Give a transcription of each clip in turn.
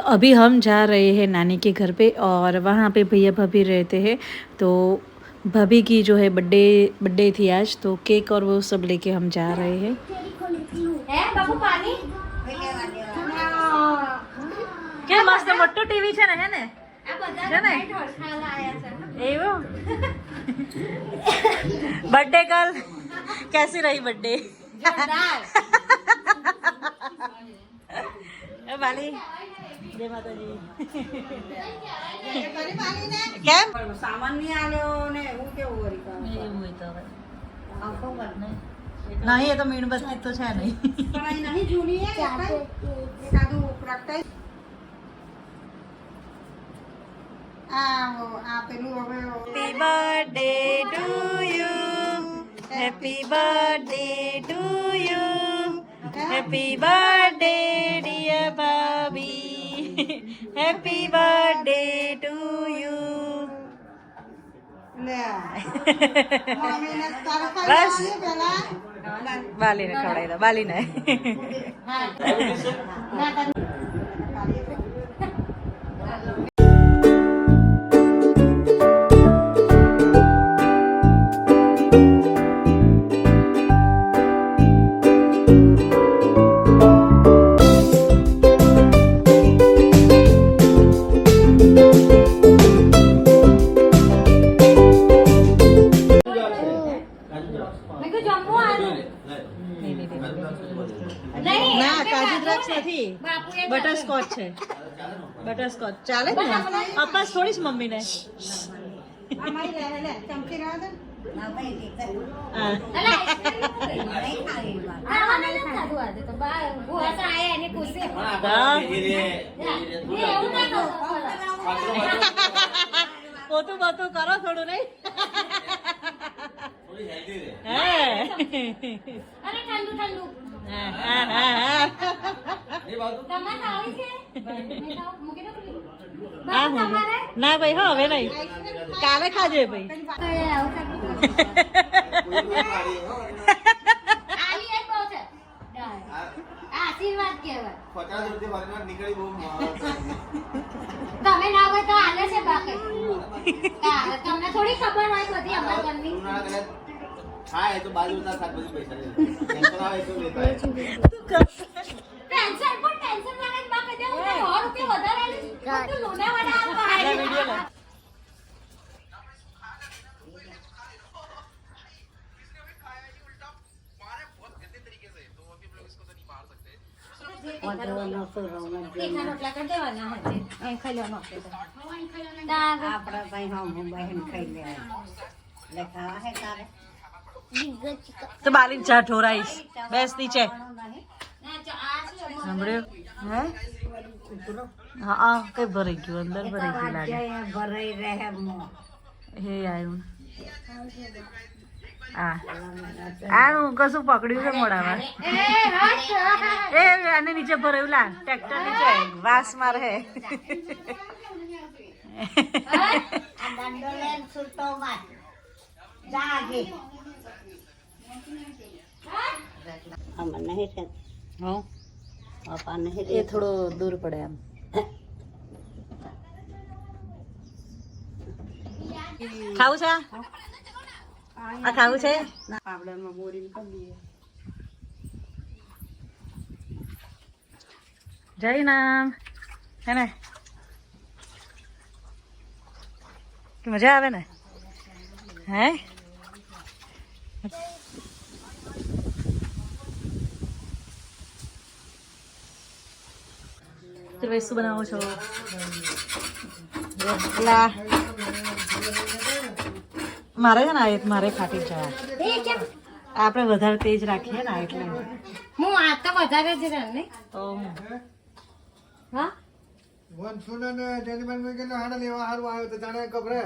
अभी हम जा रहे हैं नानी के घर पे और वहाँ पे भैया भाभी रहते हैं। तो भाभी की जो है बर्थडे थी आज, तो केक और वो सब लेके हम जा रहे हैं। बाबू पानी क्या मस्त मोटो टीवी છે ને, હે ને? છે ને? એવું बर्थडे गर्ल कैसी रही बर्थडे? बाली जय माता जी। કેમ સામાન નહીં આલ્યો ને હું કેવું વળી એવું હોય તો હવે આખો વાત નહીં નહીં, એ તો મીણબત્તી તો છે નહીં. પણ અહીં નહીં જૂની હે એકાદું પ્રગટાઈ આ પેલું હવે Happy birthday to you. Happy birthday to you. Happy birthday dear Bobby. Happy birthday to you. લે મમ્મીને તારે બસ. ખાઈ પેલા બાલીને ખવડાવી દો, બાલીને. ના કાજુ દ્રાક્ષ નથી, બટરસ્કોચ છે. બટરસ્કોચ ચાલે ને? અપાસ થોડી જ મમ્મીને. અમારી લે ચમચી રહેવા દે ના ભાઈ ઠીક છે હા. પોતું પોતું કરો થોડું, નહીં? ના ભાઈ, હા હવે નહીં, કાલે ખાજે ભાઈ. આશીર્વાદ કહેવાય. તમે ના હોય તો આલે છે બાકી. તમને થોડી ખબર હોય બધી અમારા ઘરની. હા એ તો બાજુ ના શાકભાજી પૈસા લે ટેન્શન આવે તો લેતા ટેન્શન લાગે બાકી દે હું 100 રૂપિયા વધારે આલી તો લોનાવાડા આપવા. તો બાલી ચા ઠોરાઈશ, બેસ નીચે. સાંભળ્યું? હે હા કઈ ભરાઈ ગયું, અંદર ભરાઈ ગયું લાગે. ભરાઈ રહે હે આવ્યું આનું કશું પકડ્યું છે મોડામાં. એ આને નીચે ભરાયું લા, ટ્રેક્ટર નીચે વાસ માર હે. એ થોડો દૂર પડે એમ. ખાવું છે? આ ખાવું છે? જય નામ હે ને, મજા આવે ને? હે શું બનાવો છો? મારે છે ને મારે ખાટી ચા આપણે વધારે તેજ રાખીએ ને એટલે હું આ તો વધારે જ રહે ને. હા વનસુને ને જેનીબેન મે કે હાડા લેવા હારું આવ્યો તો જાણે ગભરે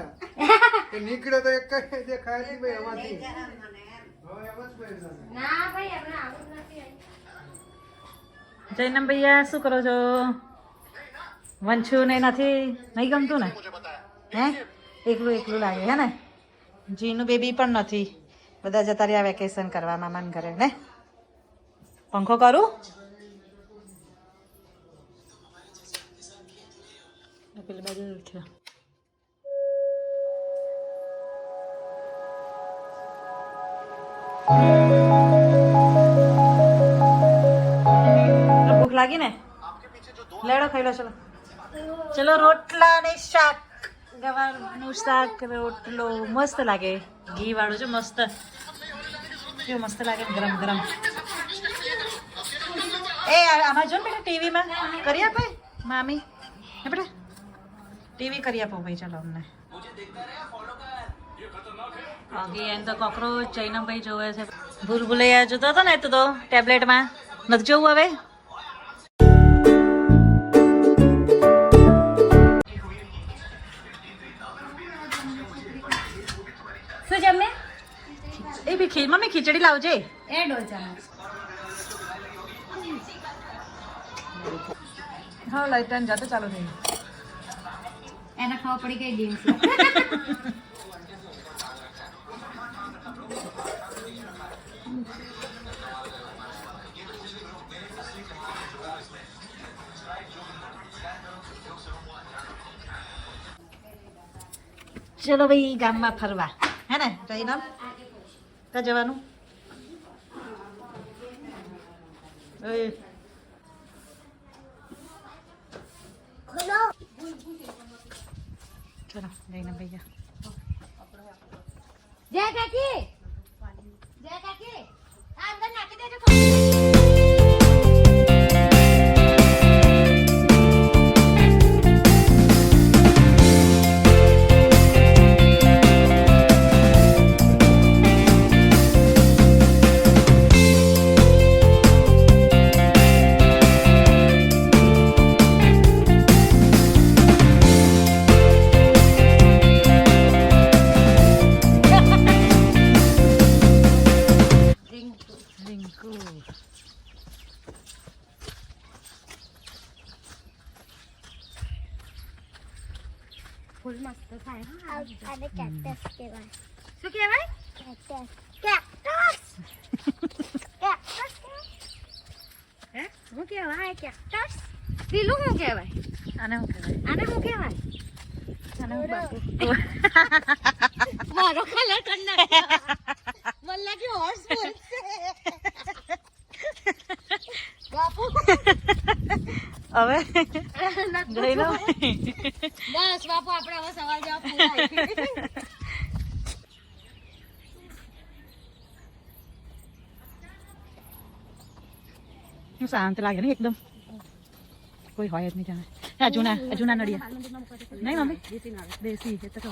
કે નીકળે તો એક જ દેખાય છે ભાઈ એમાંથી. ના ભાઈ આપણે આવું નથી. જયનામ ભૈયા શું કરો છો? વંશુ ને નથી નહીં ગમતું ને? હે એકલું એકલું લાગે હે ને? જીનું બેબી પણ નથી, બધા જતા રહ્યા વેકેશન કરવા મામાને ઘરે ને. પંખો કરું? પેલી બાજુ થયો. ભૂખ લાગી ને લેડો ખાઈ લો. ચલો ચલો રોટલા ને શાક, ગવારનું શાક, રોટલો મસ્ત લાગે, ઘી વાળું છે મસ્ત, કેવું મસ્ત લાગે ગરમ ગરમ. એ આમાં જો ને બેટા ટીવીમાં કરી આપે મામી, હે બેટા ટીવી કરી આપો ભાઈ. ચાલો અમને એમ તો કોકરોચ ચૈનમભાઈ જોવે છે. ભૂલભુલૈયા જોતો હતો ને તો ટેબ્લેટમાં, નથી જોવું હવે. શું જમે? એ બી મમ્મી ખીચડી લાવજે. એ ડોલચામાં હા લાઈટ ટાઈમ જાતો ચાલુ થઈ. એને ખબર પડી ગઈ ડીમ. ચલો ભાઈ ગામમાં ફરવા, હે ને જઈને ક્યાં જવાનું? ચલો જઈને ભૈયા. જય કાકી, જય કાકી, આ અંદર નાખી દેજો. રિંકુ ફૂલ મસ્ત થાય. આને કેક્ટસ કહેવાય. શું કહેવાય? કેક્ટસ. કેક્ટસ. કેક્ટસ હે? શું કહેવાય કેક્ટસ? પેલું શું કહેવાય? આને શું કહેવાય? આને શું કહેવાય? આને શું બાપુ? મારો કલર કર નાખ્યો. મને લાગ્યું હોર્સ બોલશે. બાપુ હવે ગઈ લો. બસ બાપુ આપણે હવે સવાલ જવાબ પૂરા. શાંત લાગે ને એકદમ, કોઈ હોય જ નહીં જાણે. જૂના નડિયા નહીં મમ્મી, દેશી છે તો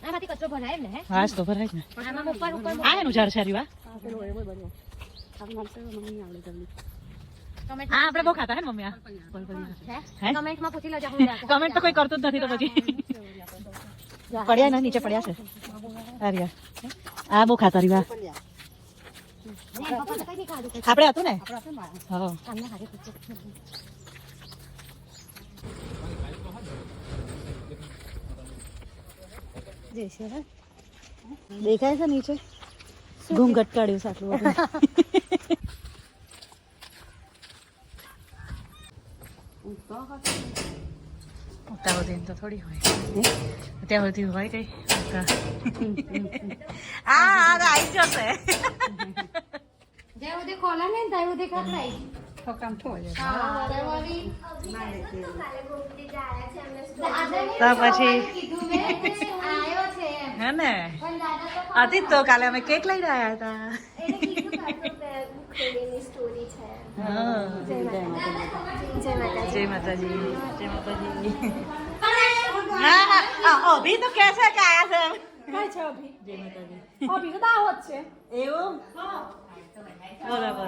આમાંથી કચરો ભરાય ને? હા તો ભરાય જ ને. આમાં ઉપર ઉપર આ એનું ઝાડ છે રીવા. હા આપણે બહુ ખાતા હે ને મમ્મી. આ હે કમેન્ટમાં પૂછી લેજો. કમેન્ટ તો કોઈ કરતું જ નથી તો પછી પડ્યા ને નીચે પડ્યા છે. અરે આ બહુ ખાતા રીવા. આપણે હતું ને. હા દેખાય છે નીચે ઘૂંઘટ કાઢ્યું છે આટલું બધું. ત્યાં સુધી તો થોડી હોય, ત્યાં સુધી હોય કઈ. આ આવી જશે. જ્યાં સુધી ખોલા ને ત્યાં સુધી ખતરાઈ. તો પછી કીધું મેં આયો છે એમ. હે ને પણ દાદા તો આથી જ તો કાલે અમે કેક લઈને આવ્યા હતા. હા. જય માતાજી. જય માતાજી. ના ના અભી તો કે છે કે આયા છે. જય માતાજી. એવું બરાબર.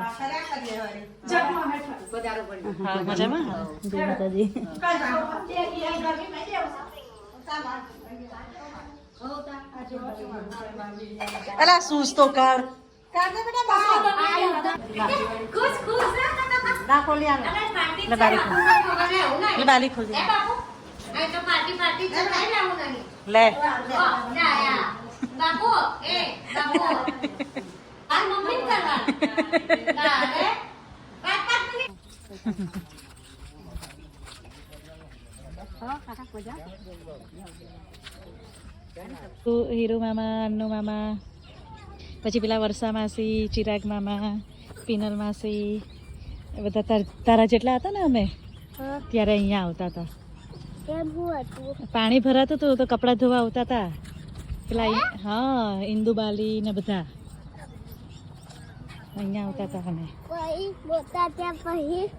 હા મજામાં. જય માતાજી. અલા સૂઝ તો કર. ખુશ ખુશ ના ખોલી આને. લે બારી ખોલ. લે બારી ખોલ. એ બાપુ આ તો પાર્ટી પાર્ટી તો થાય ને આવું નહીં. લે. બાપુ એ બાપુ આ મમ્મી કરવા ના રે 5 મિનિટ હીરો મામા, અન્નુ મામા, પછી પેલા વર્ષા માસી, ચિરાગ મામા, પીનલ માસી, એ બધા તારા જેટલા હતા ને અમે ત્યારે અહીંયા આવતા હતા. પાણી ભરાતું હતું તો કપડાં ધોવા આવતા હતા પેલા. હા, ઇન્દુબાલી ને બધા અહીંયા આવતા હતા અમે.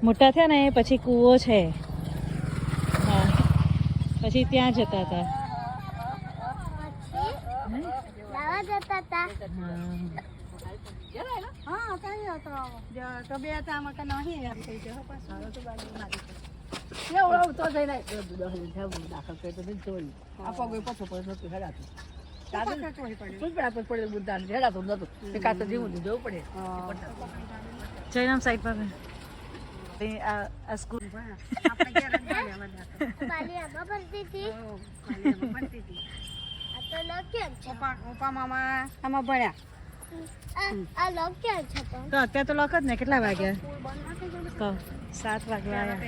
મોટા થયા ને પછી કૂવો છે, હા, પછી ત્યાં જતા હતા. જયરામ સાઈડ પર આ સ્કૂલ પપ્પા મામા આમાં ભણ્યા. તો અત્યારે તો લોક જ ને. કેટલા વાગ્યા? 7 વાગ્યા આવ્યા.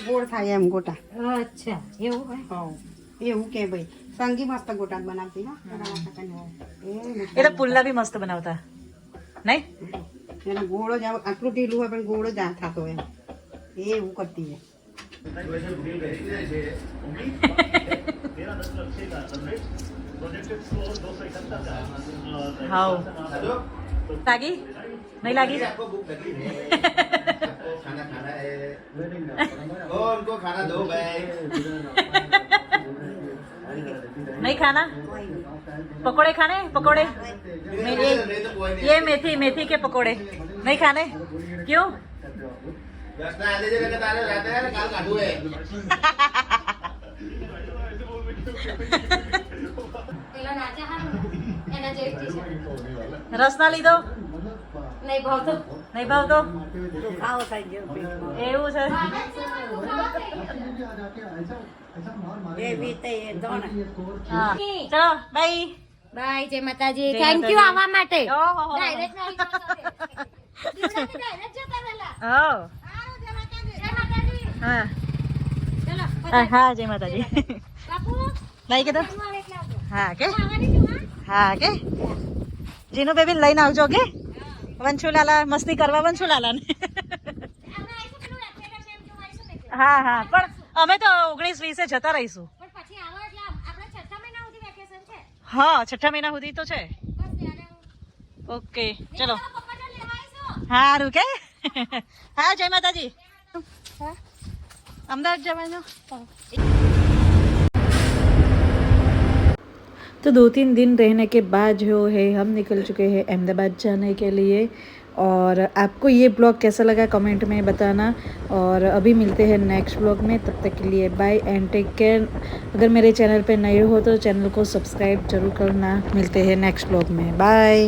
ગોળ થાય એમ ગોટા. અચ્છા, એવું હોય. એવું કે ભાઈ સંગી મસ્ત ગોટા બનાવતી ને. એ તો પુલ્લા બી મસ્ત બનાવતા નહીં? એનો ગોળો જ આટલું ઢીલું હોય પણ ગોળો જ થતો એમ એવું કરતી હોય. હાઉ લાગી? નહીં લાગી? नहीं खाना? पकोड़े खाने? पकोड़े? ये मेथी मेथी के पकोड़े नहीं खाने? क्यों? રસ ના લીધો? નહીં ભાવતો? નહીં ભાવતો? આવો થઈ ગયો એવું છે. એવી તે દોણ. હા, ચલો બાય. બાય, જય માતાજી. જય થેન્ક યુ માતાજી. આવવા માટે. ઓહો. ડાયરેક્ટ નહીં જતા રહેલા. હો. જય માતાજી. હા ચલો હા, જય માતાજી. બાપુ બાય કે તો. જમવા એટલે આવજો. હા કે આવવાની છું, હા? હા કે જીનુ બેબી લઈને આવજો કે. વંશુલાલા મસ્તી કરવા વંશુલાલા ને. અમે આવીશું પેલું એક્સેડર સેમ જોવાઈશું ને એટલે. હા હા, પણ અમે તો 19-20 જતા રહીશું. પણ પછી આવો એટલે આપણે 6 મહિના સુધી વેકેશન છે. હા, 6 મહિના સુધી તો છે. બસ ત્યારે ઓકે ચલો. પપ્પા જો લેવા આવીશું. સારું કે. हाँ जय माता जी. अहमदाबाद जवानो. तो 2-3 दिन रहने के बाद जो है हम निकल चुके हैं अहमदाबाद जाने के लिए. और आपको ये ब्लॉग कैसा लगा कमेंट में बताना. और अभी मिलते हैं नेक्स्ट ब्लॉग में. तब तक के लिए बाय एंड टेक केयर. अगर मेरे चैनल पे नए हो तो चैनल को सब्सक्राइब जरूर करना. मिलते हैं नेक्स्ट ब्लॉग में. बाय.